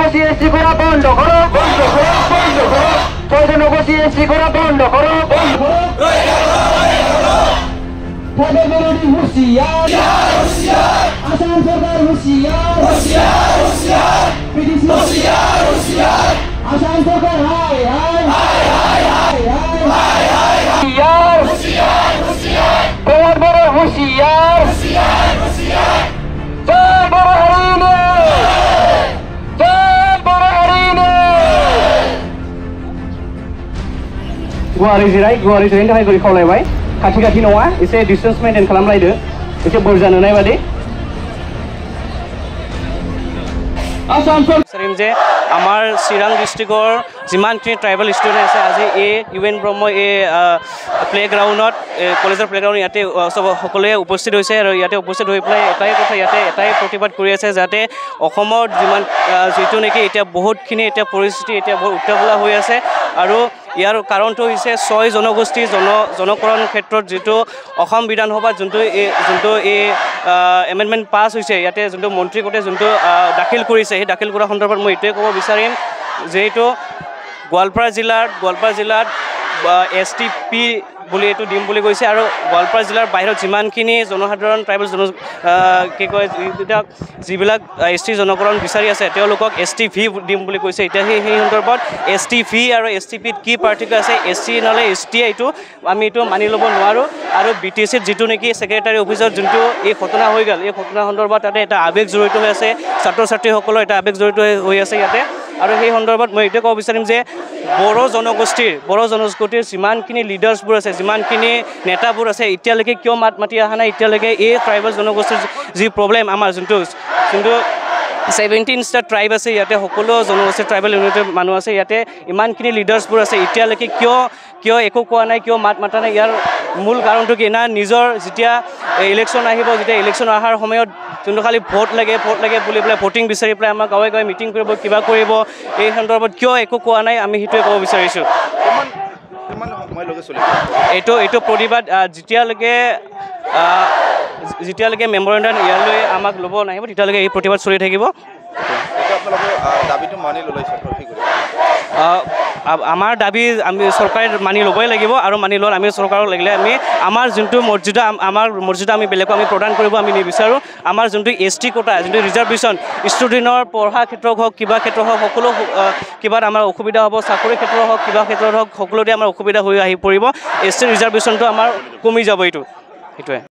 জনগোষ্ঠী এসটি করা বন্ধ করো বন্ধ করো বন্ধ করো ছয় জনগোষ্ঠী এসটি করা বন্ধ করো বন্ধ করো ট্রাইবেল বিরোধী হুঁশিয়ার আসাম সরকার হুঁশিয়ার হুঁশিয়ার হুঁশিয়ার পিডিসি হুঁশিয়ার হুঁশিয়ার আসাম সরকার হায় হায় হায় হায় হায় হায় হায় হুঁশিয়ার হুঁশিয়ার হুঁশিয়ার বড় বড় হুঁশিয়ার হুঁশিয়ার হুঁশিয়ার জয় বড় হরিণে জয় বড় হরিণে गुवारै जिराय गुवारै जिरायनो थाखाय गरि खावलायबाय खाथि खाथि नङा एसे डिस्टेन्स मेनटेन खालामलायदो एसे बुरजा नुनाय बादि आसाम सरकार जे आमार चिरां डिस्ट्रिक्टर जिमानखिनि ट्राइबल स्टुडेन्ट আছে আজি এই ইউএন ব্ৰহ্ম এই প্লেগ্ৰাউণ্ডত কলেজৰ প্লেগ্ৰাউণ্ড ইয়াতে সব সকলোৱে উপস্থিত হৈছে আৰু ইয়াতে উপস্থিত হৈ পেলাই এটাই কথা ইয়াতে এটাই প্ৰতিবাদ কৰি আছে যাতে অসমৰ যিমান যেটো নেকি এতিয়া বহুতখিনি এতিয়া পৰিস্থিতি এতিয়া বহুত উত্তাপলা হৈ আছে আৰু ইয়াৰ কাৰণটো হৈছে 6 জনগোষ্ঠী জনকৰণ ক্ষেত্ৰত যেটো অসম বিধানসভাত যোনটো এই এমেন্ডমেন্ট পাছ হৈছে ইয়াতে যোনটো মন্ত্ৰীকোটে যোনটো দাখিল কৰিছে সেই দাখিল কৰা সন্দৰ্ভত মই এটোৱে ক'ব বিচাৰিম যেটো গোৱালপাৰা জিলাত এসটিপি বুলি এটো দিম বুলি কৈছে আৰু গোৱালপাৰা জিলাৰ বাহিৰত যিমানখিনি জনসাধাৰণ ট্ৰাইবেল কি কয় যিবিলাক এসটি জনকৰণ বিচাৰি আছে তেওঁলোকক এসটিভি দিম বুলি কৈছে এতিয়া সেই সন্দৰ্ভত এসটিভি আৰু এসটিপিত কি পাৰ্থক্য আছে এসটি নহলে এসটি এইটো আমি এইটো মানি ল'ব নোৱাৰো আৰু বিটিসিত যেটো নেকি সেক্ৰেটাৰী অফিচত যোনটো এই ঘটনা হৈ গ'ল এই ঘটনা সন্দৰ্ভত তাতে এটা আবেগ জড়িত হৈ আছে ছাত্ৰ ছাত্ৰীসকলৰ এটা আবেগ জড়িত হৈ আছে ইয়াতে আৰু সেই সন্দৰ্ভত মই এইটো ক'ব বিচাৰিম যে বড়ো জনগোষ্ঠীৰ যিমানখিনি লিডাৰ্ছবোৰ আছে যিমানখিনি নেতাবোৰ আছে এতিয়ালৈকে কিয় মাতি অহা নাই এতিয়ালৈকে এই ট্ৰাইবেল জনগোষ্ঠীৰ যি প্ৰব্লেম আমাৰ যোনটো 17টা ট্ৰাইব আছে ইয়াতে সকলো জনগোষ্ঠীৰ ট্ৰাইবেল ইউনিটিৰ মানুহ আছে ইয়াতে ইমানখিনি লিডাৰ্ছবোৰ আছে এতিয়ালৈকে কিয় একো কোৱা নাই কিয় মাতা নাই ইয়াৰ মূল কাৰণটো কি না নিজৰ যেতিয়া ইলেকশ্যন আহিব যেতিয়া ইলেকশ্যন অহাৰ সময়ত যোনটো খালি ভোট লাগে বুলি পেলাই ভোটিং বিচাৰি পেলাই আমাৰ গাঁৱে মিটিং কৰিব কিবা কৰিব এই সন্দৰ্ভত কিয় একো কোৱা নাই আমি সেইটোৱে ক'ব বিচাৰিছোঁ এইটো প্ৰতিবাদ যেতিয়ালৈকে মেমৰেণ্ডাম ইয়ালৈ আমাক ল'ব নাহিব তেতিয়ালৈকে এই প্ৰতিবাদ চলি থাকিব আমাৰ দাবী আমি চৰকাৰে মানি ল'বই লাগিব আৰু মানি লোৱাৰ আমি চৰকাৰক লাগিলে আমি আমাৰ যোনটো মৰ্যাদা আমি বেলেগক আমি প্ৰদান কৰিব আমি নিবিচাৰোঁ আমাৰ যোনটো এসটি কোটা যোনটো ৰিজাৰ্ভেশ্যন ষ্টুডেণ্টৰ পঢ়া ক্ষেত্ৰত হওক কিবা ক্ষেত্ৰত হওক সকলো কিবাত আমাৰ অসুবিধা হ'ব চাকৰি ক্ষেত্ৰত হওক কিবা ক্ষেত্ৰত হওক সকলোতে আমাৰ অসুবিধা হৈ আহি পৰিব এসটি ৰিজাৰ্ভেশ্যনটো আমাৰ কমি যাব এইটোৱে